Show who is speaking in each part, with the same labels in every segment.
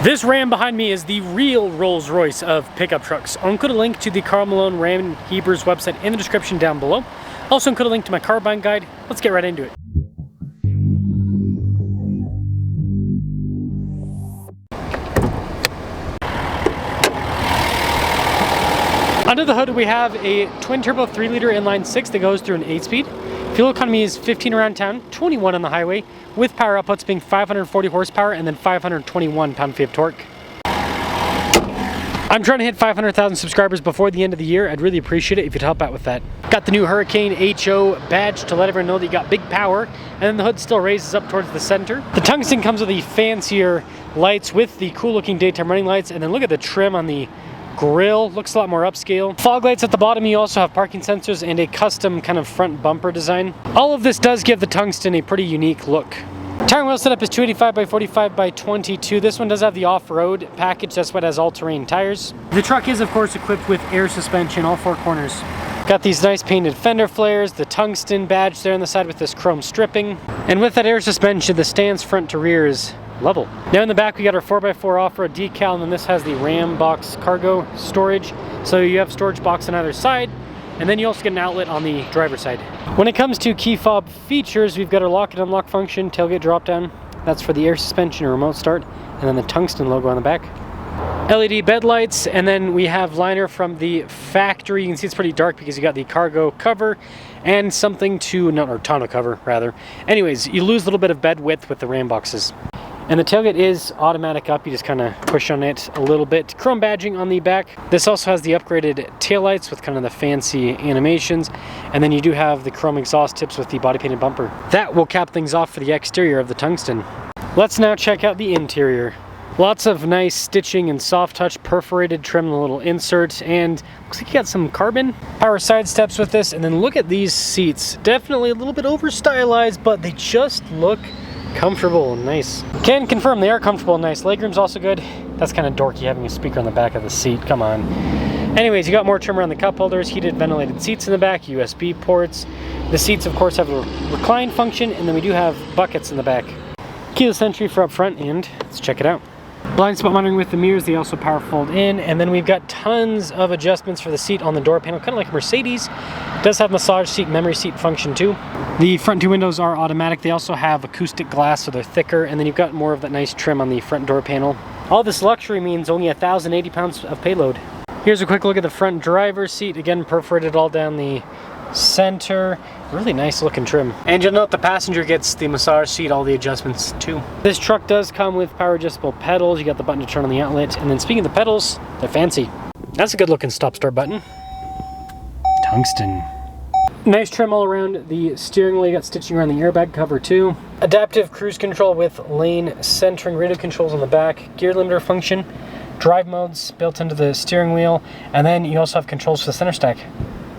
Speaker 1: This Ram behind me is the real Rolls Royce of pickup trucks. I'll include a link to the Carl Malone Ram Hebrews website in the description down below. Also include a link to my car buying guide. Let's get right into it. Under the hood we have a twin turbo 3-liter inline 6 that goes through an 8-speed. Fuel economy is 15 around town, 21 on the highway, with power outputs being 540 horsepower and then 521 pound-feet of torque. I'm trying to hit 500,000 subscribers before the end of the year. I'd really appreciate it if you'd help out with that. Got the new Hurricane HO badge to let everyone know that you got big power, and then the hood still raises up towards the center. The Tungsten comes with the fancier lights with the cool looking daytime running lights, and then look at the trim on the grille, looks a lot more upscale. Fog lights at the bottom, you also have parking sensors and a custom kind of front bumper design. All of this does give the Tungsten a pretty unique look. Tire and wheel setup is 285 by 45 by 22. This one does have the off-road package, that's what has all-terrain tires. The truck is of course equipped with air suspension, all four corners. Got these nice painted fender flares, the Tungsten badge there on the side with this chrome stripping. And with that air suspension, the stance front to rear is level. Now in the back we got our 4x4 off-road decal, and then this has the Ram box cargo storage. So you have storage box on either side, and then you also get an outlet on the driver's side. When it comes to key fob features, we've got our lock and unlock function, tailgate drop down. That's for the air suspension and remote start, and then the Tungsten logo on the back. LED bed lights, and then we have liner from the factory. You can see it's pretty dark because you got the cargo cover and something to, no, or tonneau cover rather. Anyways, you lose a little bit of bed width with the Ram boxes. And the tailgate is automatic up, you just kind of push on it a little bit. Chrome badging on the back. This also has the upgraded taillights with kind of the fancy animations. And then you do have the chrome exhaust tips with the body painted bumper. That will cap things off for the exterior of the Tungsten. Let's now check out the interior. Lots of nice stitching and soft touch perforated trim, the little insert, and looks like you got some carbon. Power side steps with this, and then look at these seats. Definitely a little bit over stylized, but they just look comfortable and nice. Can confirm they are comfortable and nice. Legroom's also good. That's kind of dorky having a speaker on the back of the seat, come on. Anyways, you got more trim around the cup holders, heated ventilated seats in the back, USB ports. The seats of course have a recline function, and then we do have buckets in the back. Keyless entry for up front, and let's check it out. Blind spot monitoring with the mirrors, they also power fold in, and then we've got tons of adjustments for the seat on the door panel, kind of like a Mercedes. It does have massage seat, memory seat function too. The front two windows are automatic. They also have acoustic glass, so they're thicker, and then you've got more of that nice trim on the front door panel. All this luxury means only 1,080 pounds of payload. Here's a quick look at the front driver's seat, again perforated all down the center. Really nice looking trim. And you'll note the passenger gets the massage seat, all the adjustments too. This truck does come with power adjustable pedals. You got the button to turn on the outlet, and then speaking of the pedals, they're fancy. That's a good looking stop start button. Tungsten. Nice trim all around the steering wheel. You got stitching around the airbag cover too. Adaptive cruise control with lane centering, radio controls on the back, gear limiter function, drive modes built into the steering wheel, and then you also have controls for the center stack.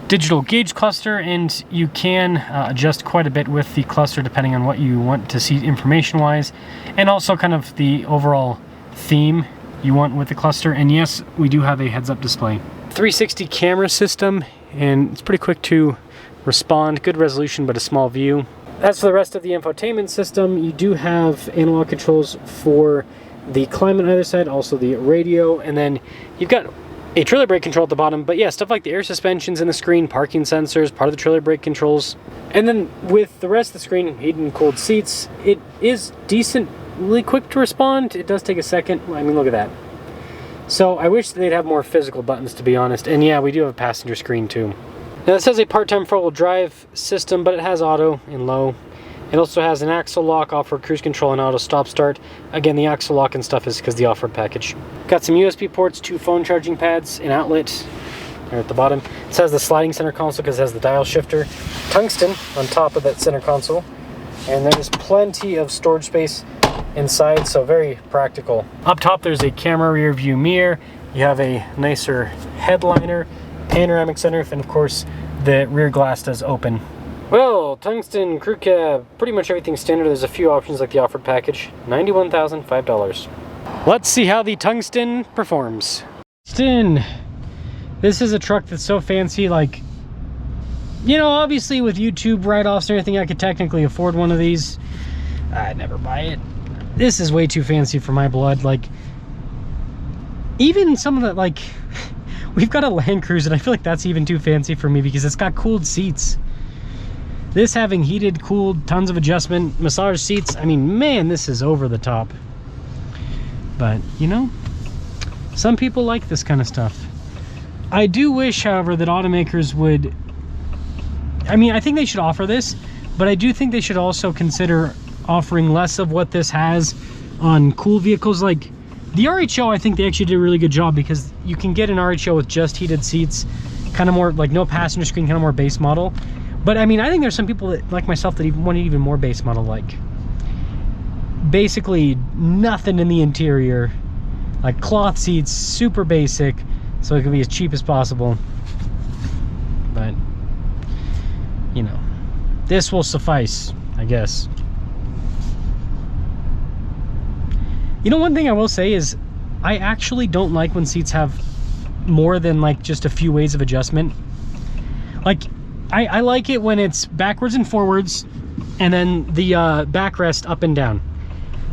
Speaker 1: Digital gauge cluster, and you can adjust quite a bit with the cluster depending on what you want to see information wise, and also kind of the overall theme you want with the cluster. And yes, we do have a heads-up display. 360 camera system, and it's pretty quick to respond, good resolution but a small view. As for the rest of the infotainment system, you do have analog controls for the climate on either side, also the radio, and then you've got a trailer brake control at the bottom. But yeah, stuff like the air suspensions in the screen, parking sensors, part of the trailer brake controls. And then with the rest of the screen, heated and cooled seats, it is decently quick to respond. It does take a second. I mean, look at that. So I wish they'd have more physical buttons, to be honest. And yeah, we do have a passenger screen too. Now this has a part-time four-wheel drive system, but it has auto and low. It also has an axle lock, off-road cruise control, and auto stop start. Again, the axle lock and stuff is because the off-road package. Got some USB ports, 2 phone charging pads, an outlet there at the bottom. This has the sliding center console because it has the dial shifter. Tungsten on top of that center console. And there's plenty of storage space inside, so very practical. Up top there's a camera rear view mirror. You have a nicer headliner, panoramic sunroof, and of course the rear glass does open. Well, Tungsten crew cab, pretty much everything standard. There's a few options like the offered package, $91,005. Let's see how the Tungsten performs. Tungsten, this is a truck that's so fancy, like, you know, obviously with YouTube write-offs and everything, I could technically afford one of these. I'd never buy it. This is way too fancy for my blood. Like, Even some of the, like, we've got a Land Cruiser, and I feel like that's even too fancy for me because it's got cooled seats. This having heated, cooled, tons of adjustment, massage seats, I mean, man, this is over the top. But, you know, some people like this kind of stuff. I do wish, however, that automakers would, I mean, I think they should offer this, but I do think they should also consider offering less of what this has on cool vehicles. Like the RHO, I think they actually did a really good job because you can get an RHO with just heated seats, kind of more like no passenger screen, kind of more base model. But I mean, I think there's some people that, like myself, that even want even more base model, like basically nothing in the interior, like cloth seats, super basic, so it can be as cheap as possible. But you know, this will suffice, I guess. You know, one thing I will say is I actually don't like when seats have more than like just a few ways of adjustment. Like I like it when it's backwards and forwards and then the backrest up and down.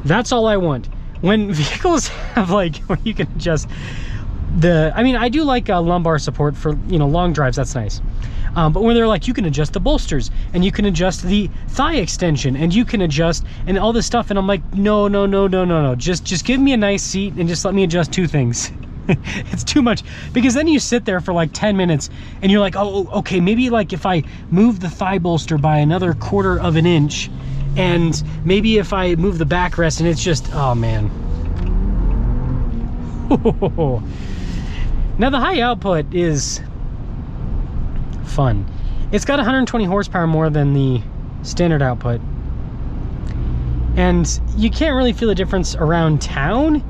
Speaker 1: That's all I want. When vehicles have like where you can adjust the, I mean, I do like lumbar support for, you know, long drives, that's nice. But when they're like, you can adjust the bolsters and you can adjust the thigh extension and you can adjust and all this stuff, and I'm like, no, just give me a nice seat and just let me adjust two things. It's too much, because then you sit there for like 10 minutes and you're like, oh, okay, maybe like if I move the thigh bolster by another 1/4 of an inch, and maybe if I move the backrest, and it's just, oh man. Now the high output is fun. It's got 120 horsepower more than the standard output, and you can't really feel the difference around town,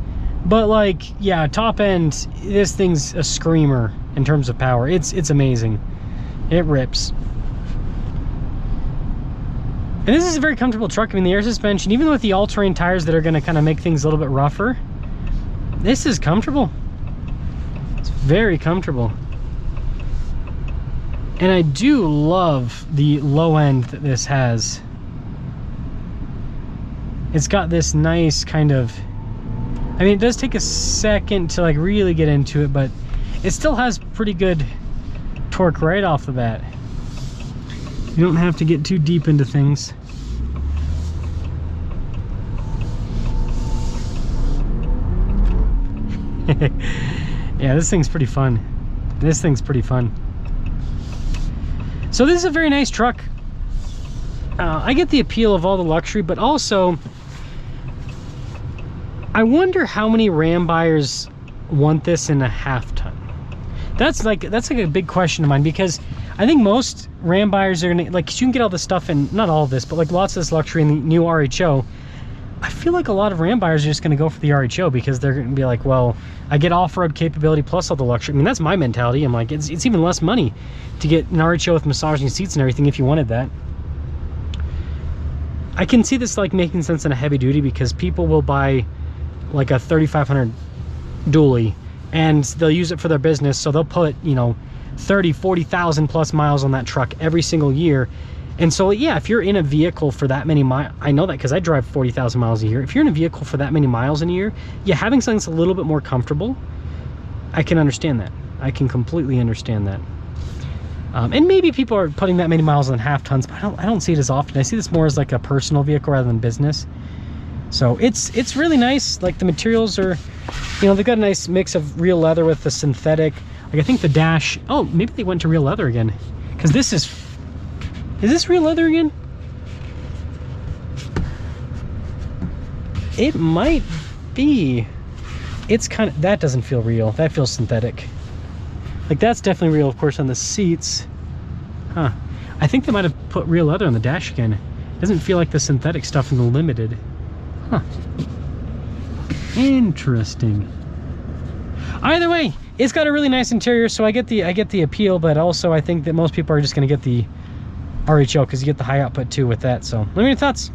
Speaker 1: but like, yeah, top end, this thing's a screamer in terms of power. It's amazing. It rips. And this is a very comfortable truck. I mean, the air suspension, even with the all-terrain tires that are going to kind of make things a little bit rougher, this is comfortable. It's very comfortable. And I do love the low end that this has. It's got this nice kind of, I mean, it does take a second to like really get into it, but it still has pretty good torque right off the bat. You don't have to get too deep into things. Yeah, this thing's pretty fun. This thing's pretty fun. So this is a very nice truck. I get the appeal of all the luxury, but also I wonder how many Ram buyers want this in a half-ton. That's like a big question of mine, because I think most Ram buyers are gonna, like, 'cause you can get all this stuff in, not all of this, but like lots of this luxury in the new RHO. I feel like a lot of Ram buyers are just gonna go for the RHO because they're gonna be like, well, I get off-road capability plus all the luxury. I mean, that's my mentality. I'm like, it's even less money to get an RHO with massaging seats and everything if you wanted that. I can see this like making sense in a heavy duty, because people will buy like a 3500 dually and they'll use it for their business, so they'll put, you know, 30,000-40,000 plus miles on that truck every single year. And so yeah, if you're in a vehicle for that many miles, I know that because I drive 40,000 miles a year. If you're in a vehicle for that many miles in a year, yeah, having something that's a little bit more comfortable, I can understand that. I can completely understand that. And maybe people are putting that many miles on half tons, but I don't see it as often. I see this more as like a personal vehicle rather than business. So it's really nice. Like the materials are, you know, they've got a nice mix of real leather with the synthetic. Like I think the dash, oh, maybe they went to real leather again, because this is this real leather again? It might be. It's kind of, that doesn't feel real. That feels synthetic. Like that's definitely real, of course, on the seats. Huh. I think they might have put real leather on the dash again. It doesn't feel like the synthetic stuff in the Limited. Huh. Interesting. Either way, it's got a really nice interior, so I get the appeal, but also I think that most people are just going to get the RHO because you get the high output too with that. So let me know your thoughts.